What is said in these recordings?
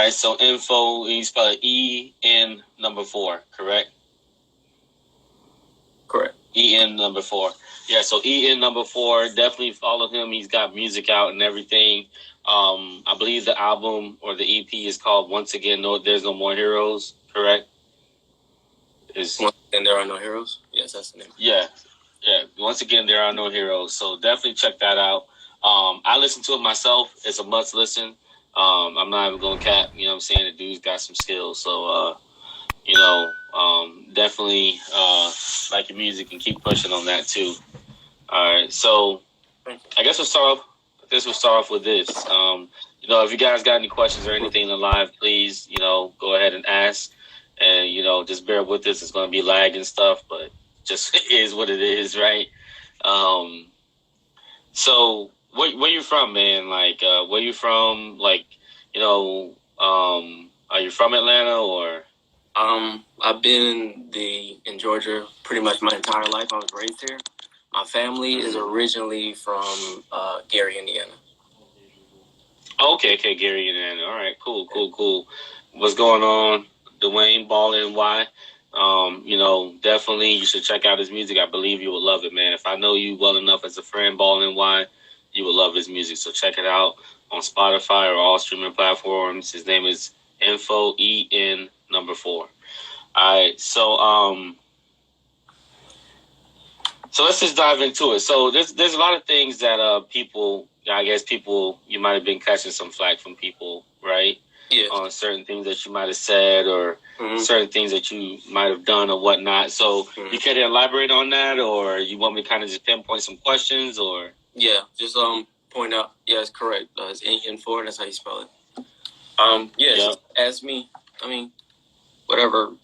right, so info, you spell it EN4, correct? Correct. EN4. Yeah, so EN4, definitely follow him. He's got music out and everything. I believe the album or the EP is called Once Again, No, There's No More Heroes, correct? Once Again, There Are No Heroes? Yes, that's the name. Yeah. Once Again, There Are No Heroes. So definitely check that out. I listen to it myself. It's a must listen. I'm not even going to cap. You know what I'm saying? The dude's got some skills. So, definitely like your music and keep pushing on that too. All right. So I guess we'll start off with this. If you guys got any questions or anything in the live, please, go ahead and ask. And, just bear with us. It's going to be lag and stuff, but just is what it is, right? So where you from, man? Like, where you from? Like, are you from Atlanta or? I've been in Georgia pretty much my entire life. I was raised here. My family is originally from Gary, Indiana. Okay, Gary, Indiana. All right, cool. What's going on? Dwayne, Ball NY. Definitely you should check out his music. I believe you would love it, man. If I know you well enough as a friend, Ball NY, you would love his music. So check it out on Spotify or all streaming platforms. His name is Info EN4. All right, so let's just dive into it. So there's a lot of things that people, you might have been catching some flack from people, right? Yeah. On certain things that you might have said or certain things that you might have done or whatnot. So you can elaborate on that, or you want me to kind of just pinpoint some questions, or? Yeah, just point out. Yeah, it's correct. It's EN4. That's how you spell it. Just ask me. I mean, whatever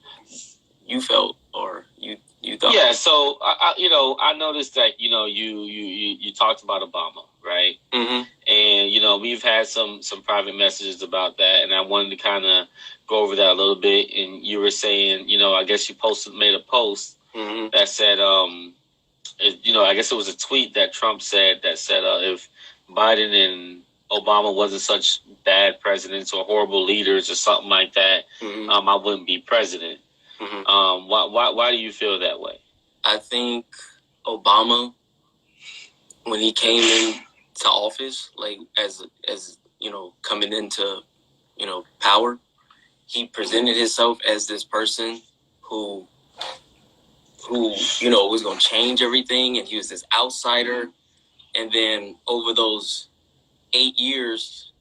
you felt or you thought. Yeah. So I noticed that you talked about Obama, right? Mm-hmm. And we've had some private messages about that, and I wanted to kind of go over that a little bit. And you were saying, I guess you made a post that said, I guess it was a tweet that Trump said that said if Biden and Obama wasn't such bad presidents or horrible leaders or something like that, I wouldn't be president. Why do you feel that way? I think Obama, when he came into office, like as coming into power, he presented himself as this person who was going to change everything, and he was this outsider. And then over those 8 years,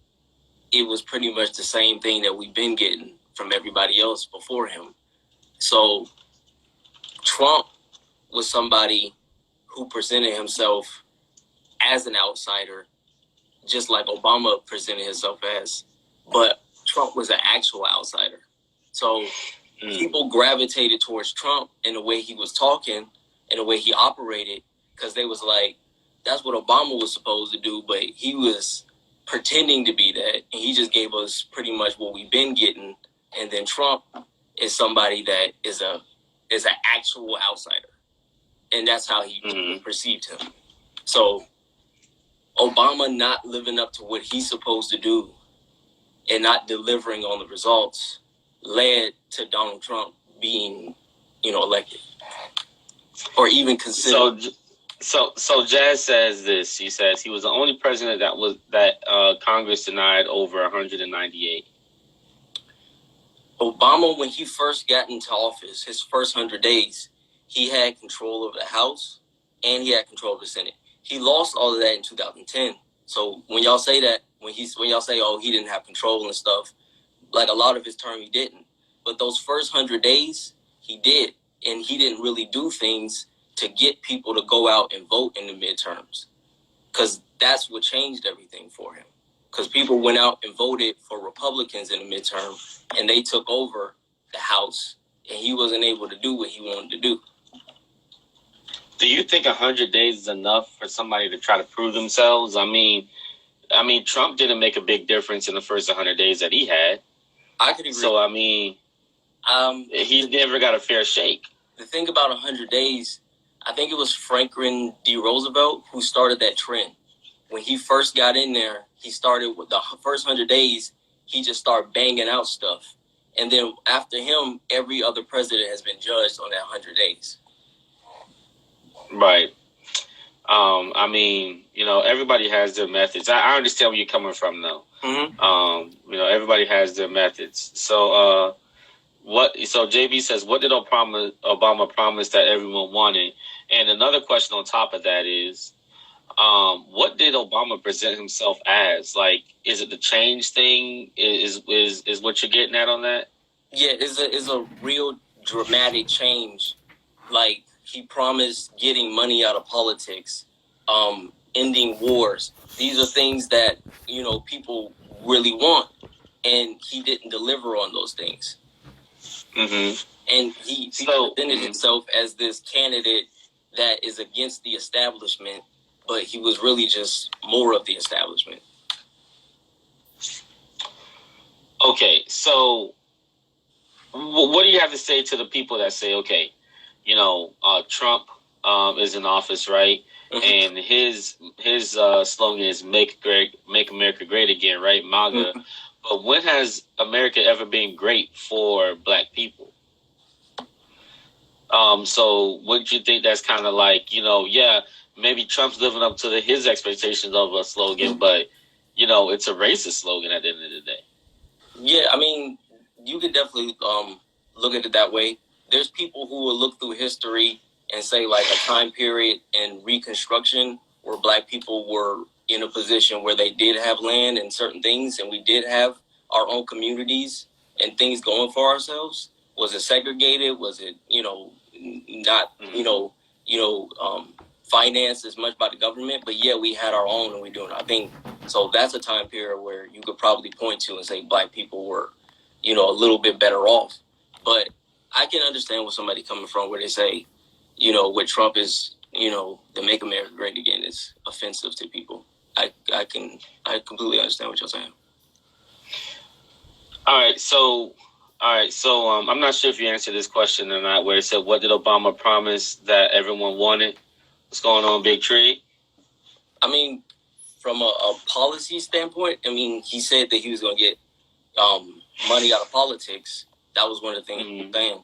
it was pretty much the same thing that we've been getting from everybody else before him. So Trump was somebody who presented himself as an outsider, just like Obama presented himself as, but Trump was an actual outsider. So people gravitated towards Trump in the way he was talking and the way he operated, because they was like, that's what Obama was supposed to do, but he was pretending to be that, and he just gave us pretty much what we've been getting. And then Trump is somebody that is an actual outsider, and that's how he perceived him. So Obama not living up to what he's supposed to do and not delivering on the results led to Donald Trump being, elected or even considered. So Jazz says this. He says he was the only president that Congress denied over 198. Obama, when he first got into office, his first 100 days, he had control of the House and he had control of the Senate. He lost all of that in 2010. So when y'all say that, when y'all say, oh, he didn't have control and stuff, like a lot of his term he didn't. But those first 100 days, he did. And he didn't really do things to get people to go out and vote in the midterms, because that's what changed everything for him. Because people went out and voted for Republicans in the midterm, and they took over the House, and he wasn't able to do what he wanted to do. Do you think 100 days is enough for somebody to try to prove themselves? I mean, Trump didn't make a big difference in the first 100 days that he had. I could agree. So, he never got a fair shake. The thing about 100 days, I think it was Franklin D. Roosevelt who started that trend. When he first got in there, he started with the first 100 days. he just started banging out stuff. And then after him, every other president has been judged on that 100 days. Right. I mean, everybody has their methods. I understand where you're coming from, though. Mm-hmm. Everybody has their methods. So, So JB says, what did Obama promise that everyone wanted? And another question on top of that is, what did Obama present himself as? Like, is it the change thing? Is what you're getting at on that? Yeah, it's a real dramatic change. Like, he promised getting money out of politics, ending wars. These are things that, people really want, and he didn't deliver on those things. Mm-hmm. And he presented himself as this candidate that is against the establishment, but he was really just more of the establishment. Okay, so what do you have to say to the people that say, okay, Trump is in office, right? Mm-hmm. And his slogan is "Make America Great Again," right? MAGA. Mm-hmm. But when has America ever been great for Black people? So wouldn't you think that's kind of like, maybe Trump's living up to his expectations of a slogan, but it's a racist slogan at the end of the day. Yeah, I mean, you could definitely look at it that way. There's people who will look through history and say, like, a time period in Reconstruction where Black people were in a position where they did have land and certain things, and we did have our own communities and things going for ourselves. Was it segregated? Was it, not, financed as much by the government? But yeah, we had our own and we're doing our thing. So that's a time period where you could probably point to and say Black people were, a little bit better off. But I can understand where somebody coming from where they say, what Trump is, the Make America Great Again is offensive to people. I completely understand what you're saying. All right, so I'm not sure if you answered this question or not, where it said, what did Obama promise that everyone wanted? What's going on, Big Tree? I mean, from a policy standpoint, he said that he was going to get money out of politics. That was one of the things he was saying,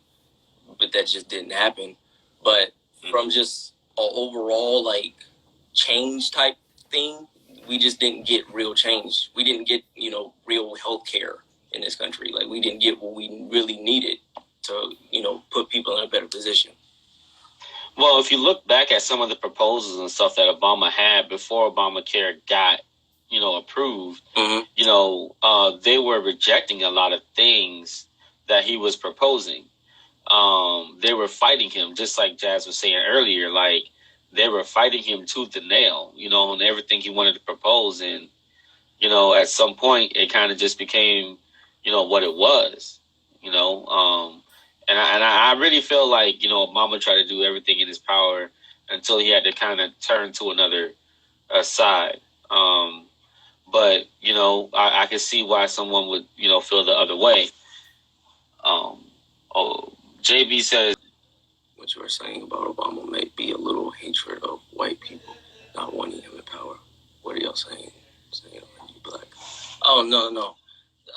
but that just didn't happen. But from just an overall, like, change type thing, we just didn't get real change. We didn't get, real health care in this country. Like, we didn't get what we really needed to, put people in a better position. Well, if you look back at some of the proposals and stuff that Obama had before Obamacare got, approved, mm-hmm. They were rejecting a lot of things that he was proposing. They were fighting him, just like Jazz was saying earlier. Like, they were fighting him tooth and nail, on everything he wanted to propose. And, at some point, it kind of just became, what it was, And I really feel like, Obama tried to do everything in his power until he had to kind of turn to another side. But, I can see why someone would, feel the other way. JB says, what you were saying about Obama may be a little hatred of white people, not wanting him in power. What are y'all saying? Saying you Black? Oh, no.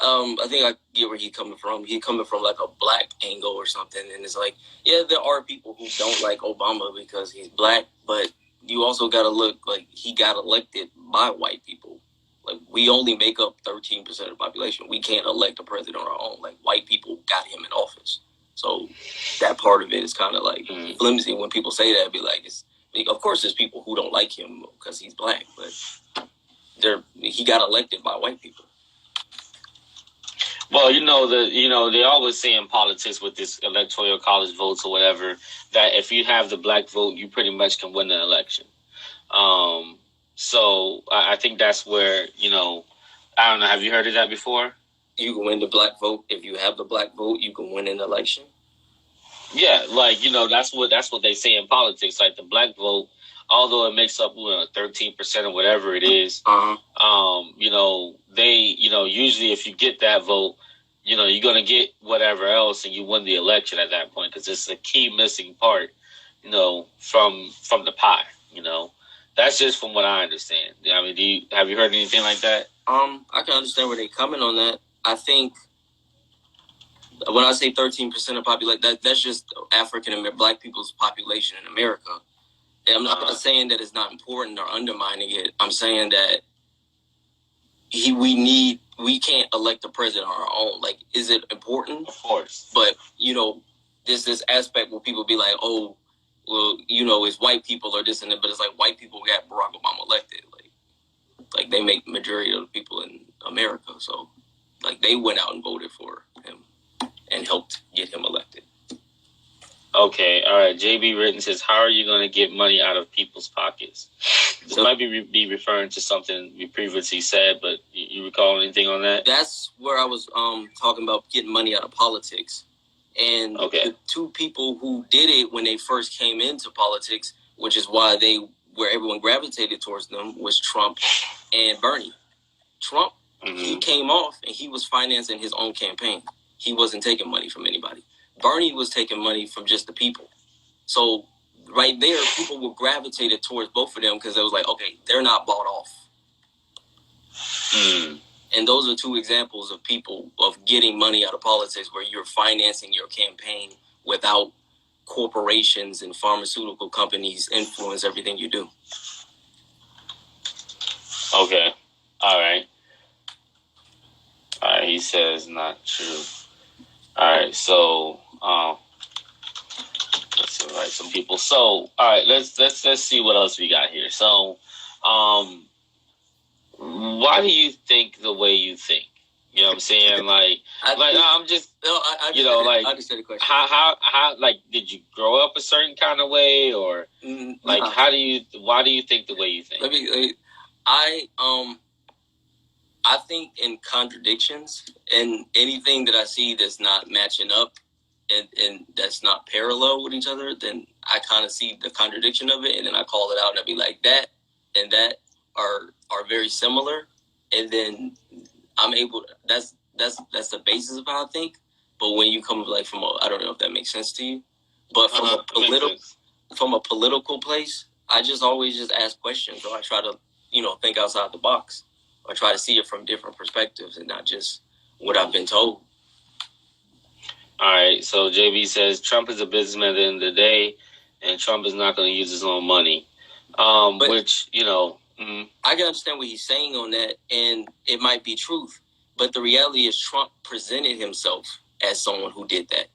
I think I get where he's coming from. He's coming from like a Black angle or something. And it's like, yeah, there are people who don't like Obama because he's Black, but you also got to look like he got elected by white people. Like, we only make up 13% of the population. We can't elect a president on our own. Like, white people got him in office. So that part of it is kind of like flimsy when people say that. Be like, of course, there's people who don't like him because he's Black, but he got elected by white people. Well, they always say in politics with this electoral college votes or whatever, that if you have the Black vote, you pretty much can win the election. So I think that's where, I don't know. Have you heard of that before? You can win the Black vote. If you have the Black vote, you can win an election. Yeah, like, that's what they say in politics. Like, the Black vote, although it makes up 13% or whatever it is, they, usually if you get that vote, you're going to get whatever else and you win the election at that point, because it's a key missing part, from the pie, That's just from what I understand. I mean, have you heard anything like that? I can understand where they're coming on that. I think when I say 13% of population, that's just African American Black people's population in America. And I'm not saying that it's not important or undermining it. I'm saying that we can't elect a president on our own. Like, is it important? Of course. But there's this aspect where people be like, oh, well, it's white people or this and that, but it's like white people got Barack Obama elected. Like they make the majority of the people in America. So like they went out and voted for him and helped get him elected. Okay, all right. JB Written says, how are you going to get money out of people's pockets? This might be referring to something we previously said, but you recall anything on that? That's where I was talking about getting money out of politics. And the two people who did it when they first came into politics, which is why where everyone gravitated towards them, was Trump and Bernie. Trump, he came off and he was financing his own campaign. He wasn't taking money from anybody. Bernie was taking money from just the people. So right there, people were gravitated towards both of them because it was like, okay, they're not bought off. And those are two examples of people of getting money out of politics where you're financing your campaign without corporations and pharmaceutical companies influence everything you do. Okay. All right. He says not true. All right. So, let's invite some people. So, all right, let's see what else we got here. So, why do you think the way you think? You know what I'm saying? I'm just, I just said a question. How, like, did you grow up a certain kind of way, or why do you think the way you think? I think in contradictions, and anything that I see that's not matching up and that's not parallel with each other, then I kind of see the contradiction of it, and then I call it out, and I be like, that and that are very similar, and then I'm able to, that's the basis of how I think. But when you come like from I don't know if that makes sense to you, but from a political place, I just always just ask questions, or I try to think outside the box, or try to see it from different perspectives and not just what I've been told. All right, so JB says Trump is a businessman at the end of the day, and Trump is not going to use his own money, which I can understand what he's saying on that, and it might be truth. But the reality is Trump presented himself as someone who did that.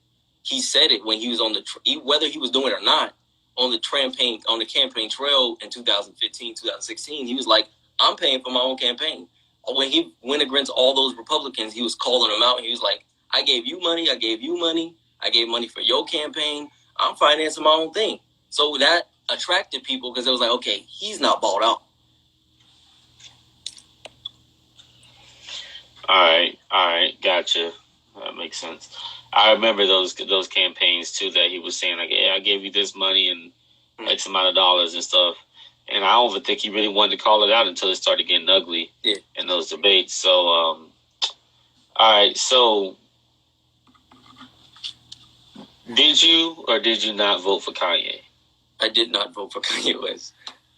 He said it when he was on whether he was doing it or not, on the campaign trail in 2015, 2016, he was like, I'm paying for my own campaign. When he went against all those Republicans, he was calling them out, and he was like, I gave you money, I gave money for your campaign, I'm financing my own thing. So that attracted people because it was like, okay, he's not bought out. All right, gotcha. That makes sense. I remember those campaigns too that he was saying like, "Yeah, I gave you this money and X amount of dollars and stuff." And I don't even think he really wanted to call it out until it started getting ugly in those debates. So, all right. So, did you or did you not vote for Kanye? I did not vote for Kanye West.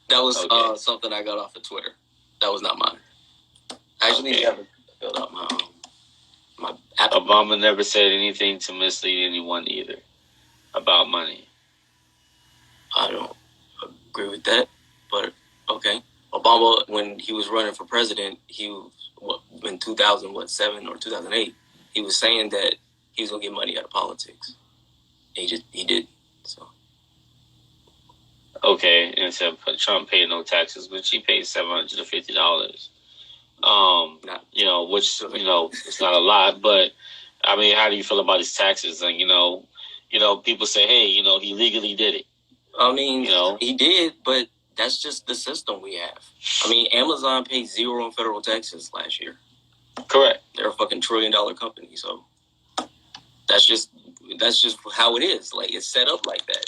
That was something I got off of Twitter. That was not mine. Actually, I filled out my Obama never said anything to mislead anyone either about money. I don't agree with that, but okay. Obama, when he was running for president, he was in 2007 or 2008, he was saying that he was gonna get money out of politics. He did. So okay, and said Trump paid no taxes, which he paid $750. Which it's not a lot, but I mean, how do you feel about his taxes? And people say, hey, he legally did it. I mean, he did, but that's just the system we have. I mean, Amazon paid zero in federal taxes last year. Correct. They're a fucking $1 trillion company, so that's just how it is. Like, it's set up like that.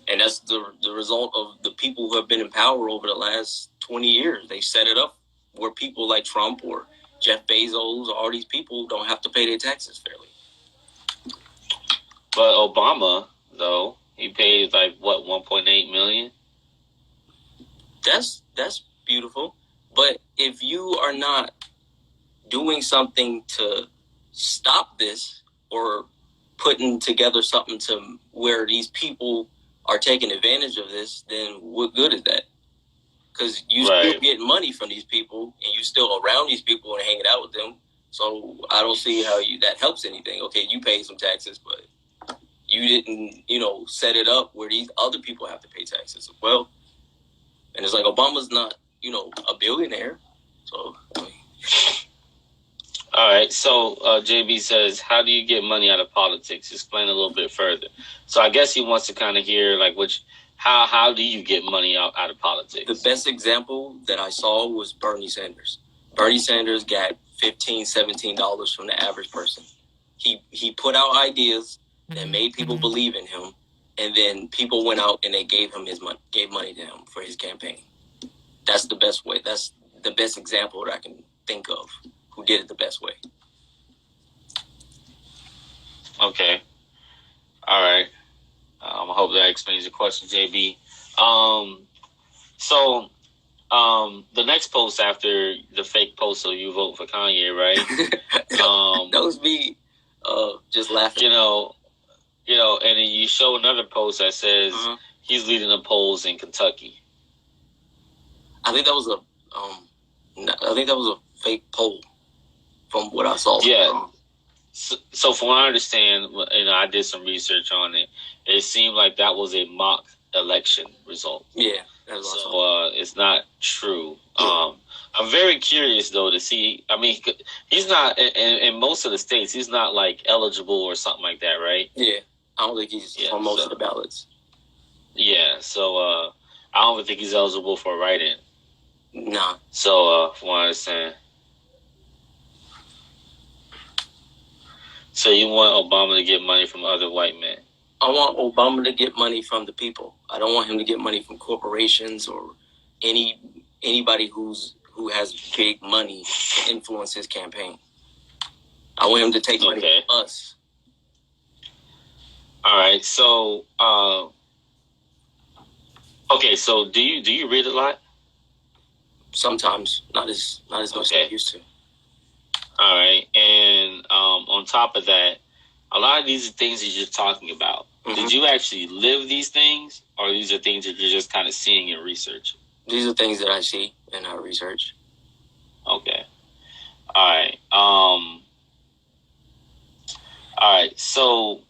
And that's the result of the people who have been in power over the last 20 years. They set it up where people like Trump or Jeff Bezos, all these people don't have to pay their taxes fairly. But Obama, though, he paid like what, 1.8 million? That's beautiful. But if you are not doing something to stop this or putting together something to where these people are taking advantage of this, then what good is that? Because you still getting money from these people, and you still around these people and hanging out with them. So I don't see how that helps anything. Okay, you pay some taxes, but you didn't, set it up where these other people have to pay taxes as well. And it's like Obama's not, a billionaire. So. All right. So JB says, how do you get money out of politics? Explain a little bit further. So I guess he wants to kind of hear how do you get money out of politics? The best example that I saw was Bernie Sanders. Bernie Sanders got $15, $17 from the average person. He put out ideas that made people believe in him, and then people went out and they gave money to him for his campaign. That's the best way. That's the best example that I can think of who did it the best way. Okay. All right. I hope that explains your question, JB. So the next post after the fake post, so you vote for Kanye, right? That was me just laughing. And then you show another post that says he's leading the polls in Kentucky. I think that was a fake poll from what I saw. Yeah. So from what I understand, I did some research on it. It seemed like that was a mock election result. Yeah. So it's not true. I'm very curious though to see. I mean, he's not in most of the states. He's not like eligible or something like that, right? Yeah, I don't think he's on most of the ballots. Yeah, so I don't even think he's eligible for a write-in. Nah. So from what I understand. So you want Obama to get money from other white men? I want Obama to get money from the people. I don't want him to get money from corporations or anybody who has big money to influence his campaign. I want him to take money from us. All right. So, so do you read a lot? Sometimes, not as much as I used to. All right, and on top of that, a lot of these are things that you're talking about. Mm-hmm. Did you actually live these things, or these are things that you're just kind of seeing in research? These are things that I see in our research. Okay. All right. All right. So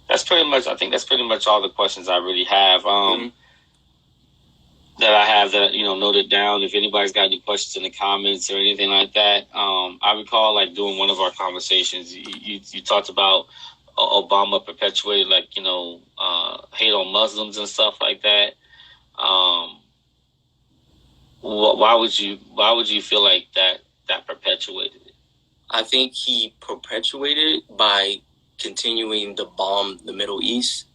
I think that's pretty much all the questions I really have. That I have noted down. If anybody's got any questions in the comments or anything like that, I recall during one of our conversations, you talked about Obama perpetuated hate on Muslims and stuff like that. Why would you feel like that perpetuated it? I think he perpetuated it by continuing to bomb the Middle East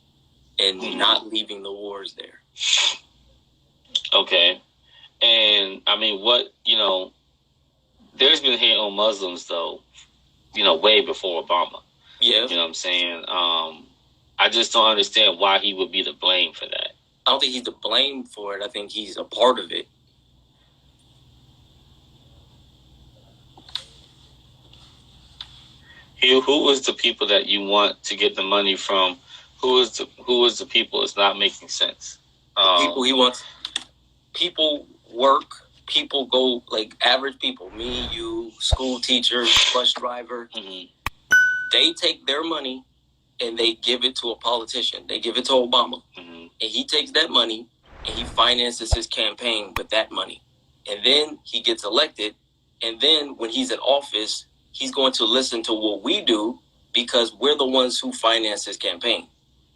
and not leaving the wars there. Okay. And I mean, there's been hate on Muslims though, way before Obama. Yeah. You know what I'm saying? I just don't understand why he would be to blame for that. I don't think he's to blame for it. I think he's a part of it. Who was the people that you want to get the money from? Who is the people? It's not making sense. People he wants. People work. People go average people. Me, you, school teacher, bus driver. Mm-hmm. They take their money and they give it to a politician. They give it to Obama, and he takes that money and he finances his campaign with that money. And then he gets elected. And then when he's in office, he's going to listen to what we do because we're the ones who finance his campaign.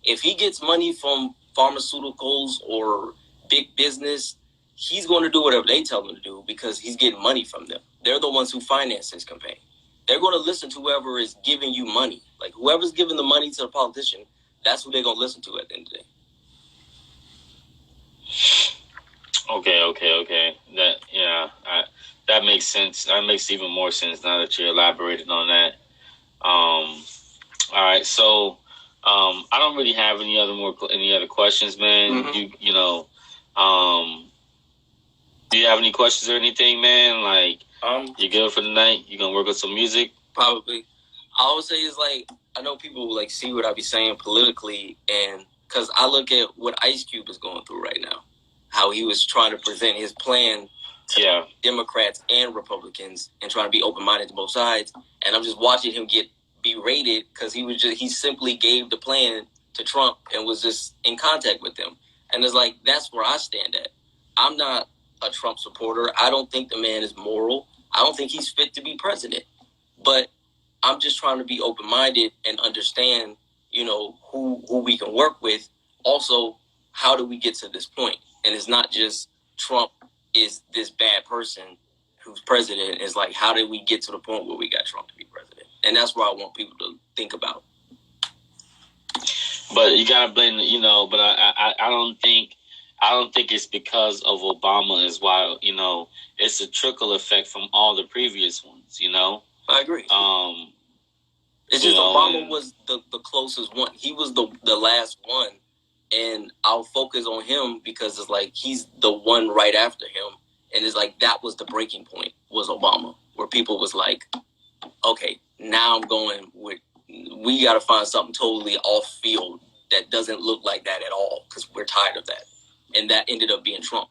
If he gets money from pharmaceuticals or big business, he's going to do whatever they tell him to do because he's getting money from them. They're the ones who finance his campaign. They're going to listen to whoever is giving you money. Whoever's giving the money to the politician, that's who they're going to listen to at the end of the day. Okay. That makes sense. That makes even more sense now that you elaborated on that. All right, so I don't really have any other questions, man. Mm-hmm. Do you have any questions or anything, man? You good for the night? You gonna work on some music? Probably. I would say is like, I know people like see what I be saying politically, and because I look at what Ice Cube is going through right now, how he was trying to present his plan to Democrats and Republicans and trying to be open-minded to both sides, and I'm just watching him get berated because he simply gave the plan to Trump and was just in contact with them, and it's like, that's where I stand at. I'm not a Trump supporter. I don't think the man is moral. I don't think he's fit to be president, but I'm just trying to be open-minded and understand, who we can work with. Also, how do we get to this point? And it's not just Trump is this bad person who's president. It's like, how did we get to the point where we got Trump to be president? And that's what I want people to think about. But you gotta blame, but I don't think it's because of Obama is why, it's a trickle effect from all the previous ones, I agree. It's just Obama was the closest one. He was the last one, and I'll focus on him because it's like he's the one right after him, and it's like that was the breaking point, was Obama, where people was like, okay, now I'm going with, we got to find something totally off field that doesn't look like that at all because we're tired of that, and that ended up being Trump.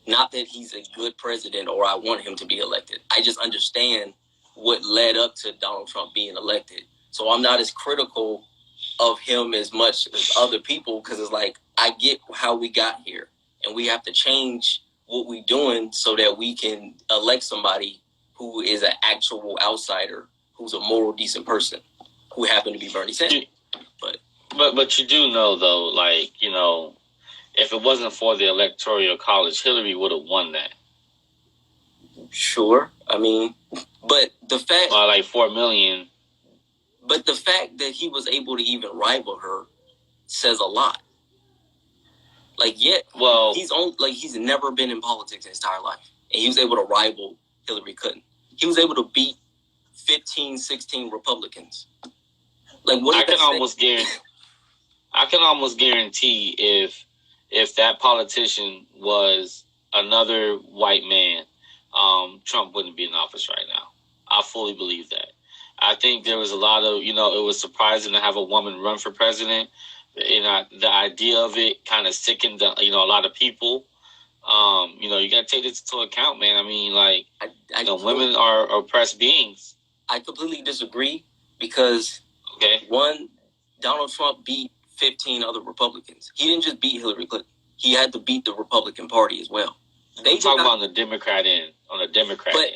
Not that he's a good president or I want him to be elected. I just understand what led up to Donald Trump being elected. So I'm not as critical of him as much as other people because it's like, I get how we got here and we have to change what we're doing so that we can elect somebody who is an actual outsider, who's a moral, decent person, who happened to be Bernie Sanders. But you do know, though, like, if it wasn't for the Electoral College, Hillary would have won that. Sure. I mean, but the fact... like 4 million. But the fact that he was able to even rival her says a lot. He's never been in politics in his entire life. And he was able to rival Hillary Clinton. He was able to beat 15, 16 Republicans. Like, what? I can almost guarantee if that politician was another white man, Trump wouldn't be in office right now. I fully believe that. I think there was a lot of, it was surprising to have a woman run for president. The idea of it kind of sickened, a lot of people. You got to take this into account, man. I mean, women are oppressed beings. I completely disagree because, one, Donald Trump beat 15 other Republicans. He didn't just beat Hillary Clinton. He had to beat the Republican Party as well. They talking about on the Democrat end. But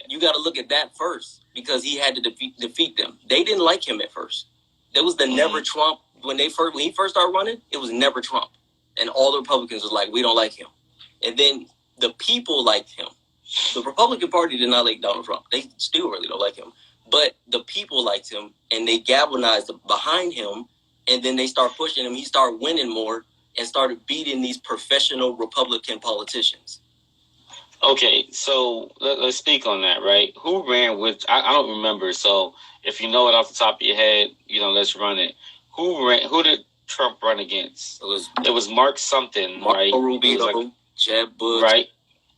you got to look at that first because he had to defeat them. They didn't like him at first. There was the never Trump. When he first started running, it was never Trump. And all the Republicans was like, we don't like him. And then the people liked him. The Republican Party did not like Donald Trump. They still really don't like him. But the people liked him, and they galvanized behind him, and then they start pushing him. He started winning more and started beating these professional Republican politicians. Okay, so let's speak on that, right? Who ran with... I don't remember, so if you know it off the top of your head, let's run it. Who did Trump run against? It was Mark something, right? Marco Rubio, Jeb Bush, right?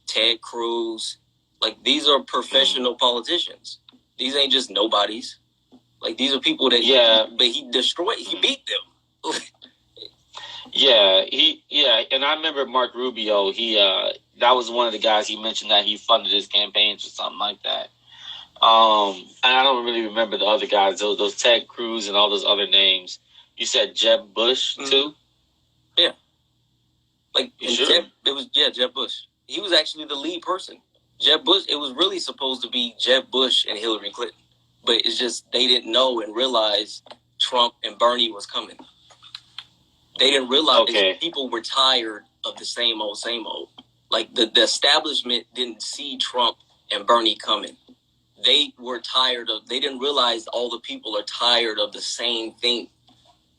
Ted Cruz. These are professional politicians. These ain't just nobodies. These are people that but he destroyed. He beat them. And I remember Mark Rubio. He that was one of the guys he mentioned that he funded his campaigns or something like that. And I don't really remember the other guys. Those Ted Cruz and all those other names. You said Jeb Bush too. Yeah. Sure? Jeb Bush. He was actually the lead person. Jeb Bush. It was really supposed to be Jeb Bush and Hillary Clinton, but it's just they didn't know and realize Trump and Bernie was coming. They didn't realize people were tired of the same old. The establishment didn't see Trump and Bernie coming. They were tired of, they didn't realize all the people are tired of the same thing.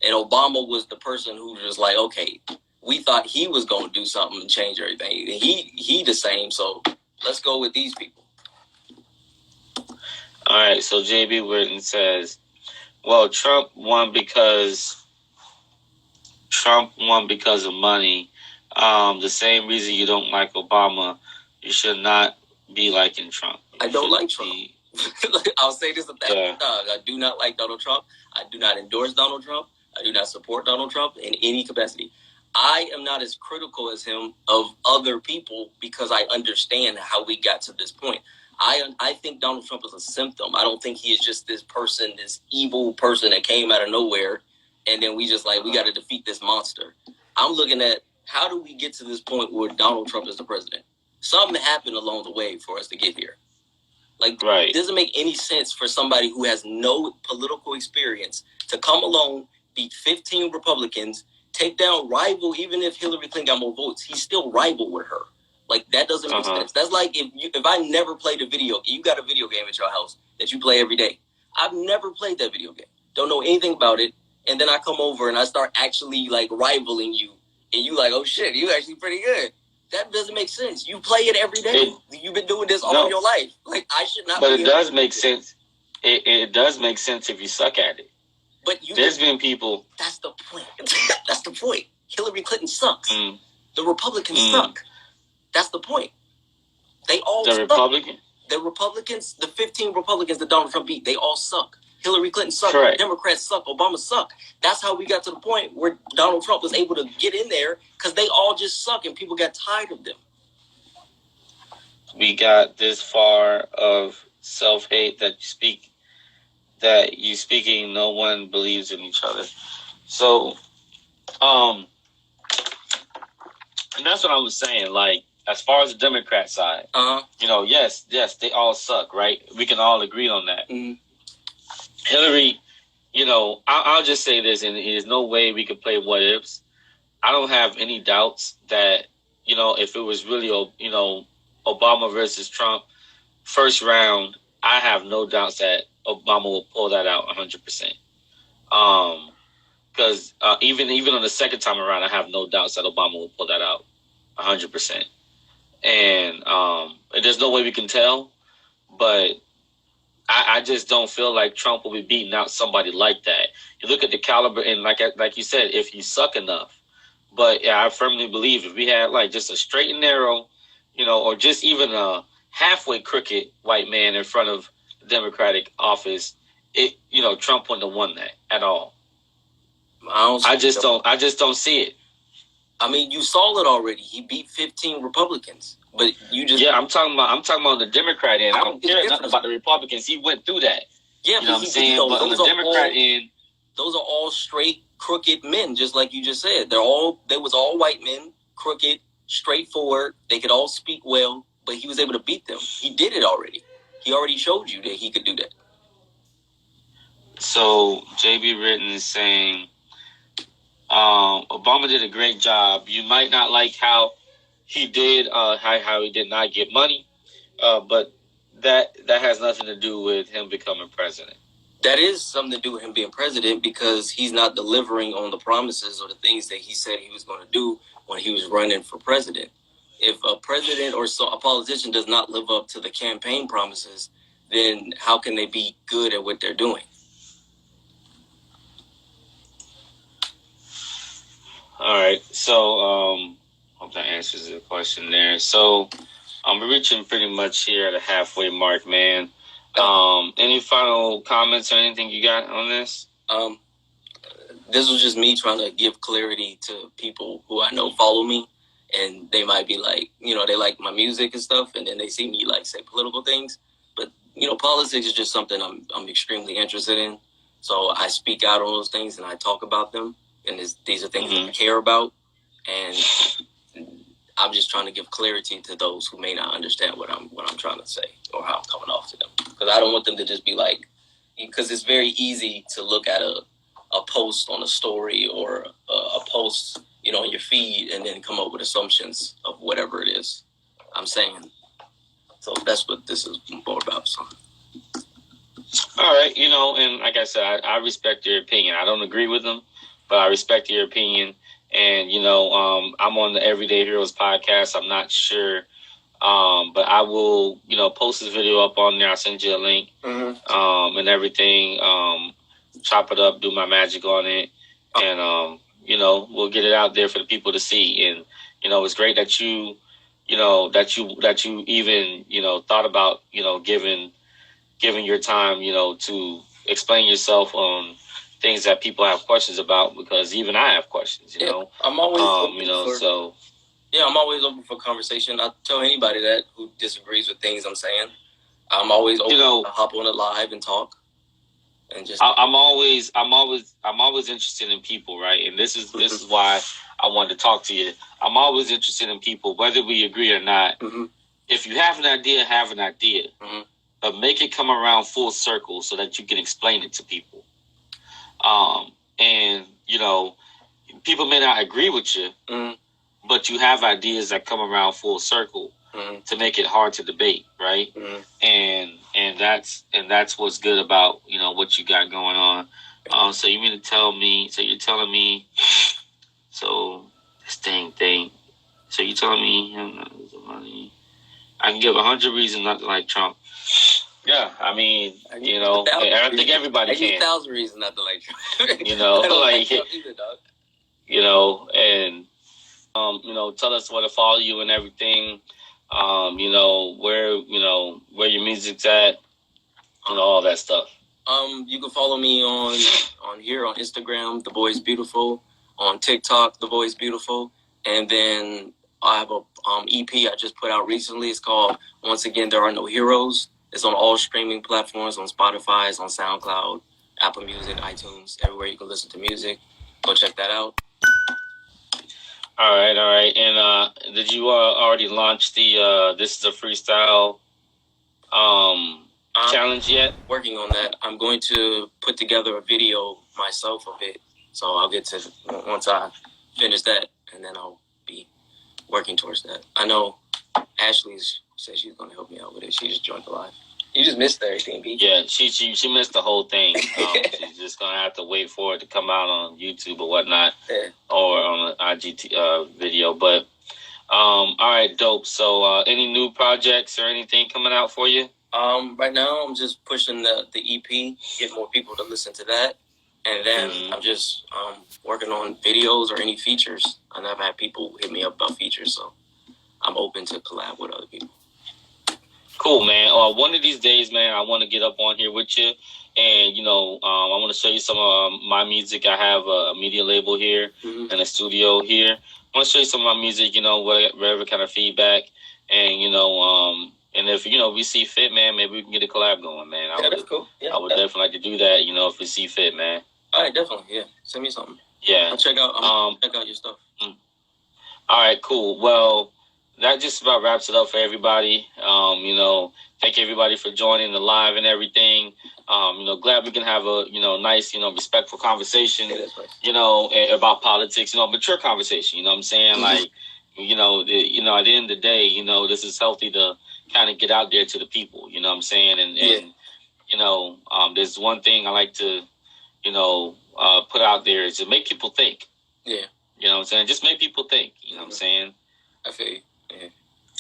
And Obama was the person who was like, okay, we thought he was going to do something and change everything. And he the same, so let's go with these people. All right, so J.B. Wynton says, well, Trump won because of money. The same reason you don't like Obama, you should not be liking Trump. I don't like Trump. I'll say this at that. I do not like Donald Trump. I do not endorse Donald Trump. I do not support Donald Trump in any capacity. I am not as critical as him of other people because I understand how we got to this point. I think Donald Trump is a symptom. I don't think he is just this person, this evil person that came out of nowhere, and then we just we got to defeat this monster. I'm looking at how do we get to this point where Donald Trump is the president? Something happened along the way for us to get here. It doesn't make any sense for somebody who has no political experience to come along, beat 15 Republicans, take down rival, even if Hillary Clinton got more votes, he's still rival with her. That doesn't make sense. That's like if I never played a video, you got a video game at your house that you play every day. I've never played that video game. Don't know anything about it. And then I come over and I start actually rivaling you. And you oh shit, you actually pretty good. That doesn't make sense. You play it every day. You've been doing this all your life. I should not. But it does make sense. It does make sense if you suck at it. But there's been people. That's the point. That's the point. Hillary Clinton sucks. The Republicans suck. That's the point. They all suck. The Republicans, the 15 Republicans that Donald Trump beat, they all suck. Hillary Clinton sucked. Correct. Democrats suck. Obama suck. That's how we got to the point where Donald Trump was able to get in there because they all just suck and people got tired of them. We got this far of self-hate that you speaking, no one believes in each other. So, and that's what I was saying. As far as the Democrat side, yes, they all suck, right? We can all agree on that. Mm-hmm. Hillary, I'll just say this, and there's no way we could play what ifs. I don't have any doubts that, if it was really, Obama versus Trump, first round, I have no doubts that Obama will pull that out 100%. Because even on the second time around, I have no doubts that Obama will pull that out 100%. And there's no way we can tell, but I just don't feel like Trump will be beating out somebody like that. You look at the caliber, and like you said, if you suck enough. But yeah, I firmly believe if we had just a straight and narrow, or just even a halfway crooked white man in front of the Democratic office, Trump wouldn't have won that at all. I just don't see it. I mean, you saw it already. He beat 15 Republicans. But I'm talking about the Democrat end. I don't care nothing about the Republicans. He went through that. Yeah, you know what I'm saying? But on the Democrat end, those are all straight, crooked men, just like you just said. They was all white men, crooked, straightforward. They could all speak well, but he was able to beat them. He did it already. He already showed you that he could do that. So JB Written is saying, Obama did a great job. You might not like how he did, how he did not get money, but that has nothing to do with him becoming president. That is something to do with him being president because he's not delivering on the promises or the things that he said he was going to do when he was running for president. If a president or a politician does not live up to the campaign promises, then how can they be good at what they're doing? All right, so hope that answers the question there. So we're reaching pretty much here at a halfway mark, man. Any final comments or anything you got on this? This was just me trying to give clarity to people who I know follow me, and they might be like, they like my music and stuff, and then they see me say political things. But politics is just something I'm extremely interested in. So I speak out on those things and I talk about them, and these are things that I care about, and I'm just trying to give clarity to those who may not understand what I'm trying to say or how I'm coming off to them. Because I don't want them to just be because it's very easy to look at a post on a story or a post, on your feed and then come up with assumptions of whatever it is I'm saying. So that's what this is more about. So. All right, and like I said, I respect your opinion. I don't agree with them, but I respect your opinion. And, I'm on the Everyday Heroz podcast. I'm not sure, but I will, post this video up on there. I'll send you a link and everything. Chop it up, do my magic on it. And, we'll get it out there for the people to see. And, it's great that you that you even, thought about, giving your time, to explain yourself on things that people have questions about, because even I have questions, I'm always I'm always open for conversation. I tell anybody that who disagrees with things I'm saying. I'm always open to hop on a live and talk. And just I'm always interested in people, right? And this is why I wanted to talk to you. I'm always interested in people, whether we agree or not. Mm-hmm. If you have an idea, have an idea. Mm-hmm. But make it come around full circle so that you can explain it to people. And people may not agree with you, but you have ideas that come around full circle to make it hard to debate, right? And that's what's good about what you got going on. So you mean to tell me? So you're telling me? So this thing. So you're telling me I can give 100 reasons not to like Trump? Yeah, I mean, I think everybody can. 1,000 reasons not to like Trump. I don't like Trump either, dog. And tell us where to follow you and everything. Where your music's at, all that stuff. You can follow me on here on Instagram, The Boy's Beautiful, on TikTok, The Boy's Beautiful, and then I have a EP I just put out recently. It's called Once Again There Are No Heroes. It's on all streaming platforms, on Spotify, it's on SoundCloud, Apple Music, iTunes, everywhere you can listen to music. Go check that out. All right. And did you already launch the This is a Freestyle challenge yet? Working on that. I'm going to put together a video myself of it. So I'll get to, once I finish that, and then I'll be working towards that. I know Ashley said she's going to help me out with it. She just joined the live. You just missed everything, B. Yeah, she missed the whole thing. She's just going to have to wait for it to come out on YouTube or whatnot, or on an IG video. But, all right, dope. So any new projects or anything coming out for you? Right now, I'm just pushing the EP, get more people to listen to that. And then I'm just working on videos or any features. I never had people hit me up about features, so I'm open to collab with other people. Cool, man. One of these days, man, I want to get up on here with you. And, I want to show you some of my music. I have a media label here and a studio here. I want to show you some of my music, whatever kind of feedback. And, and if, we see fit, man, maybe we can get a collab going, man. That's cool. Yeah, I would definitely like to do that, if we see fit, man. All right, definitely, yeah. Send me something. Yeah. I'll check out your stuff. All right, cool. Well, that just about wraps it up for everybody. Thank everybody for joining the live and everything. Glad we can have a, nice, respectful conversation, about politics, mature conversation, you know what I'm saying? Like, at the end of the day, this is healthy to kind of get out there to the people, you know what I'm saying? And there's one thing I like to, put out there is to make people think. Yeah. You know what I'm saying? Just make people think, you know what I'm saying? I feel you. Yeah.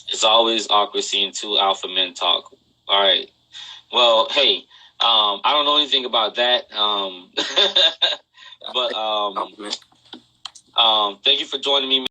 It's always awkward seeing two alpha men talk. All right. Well, hey, I don't know anything about that. But thank you for joining me.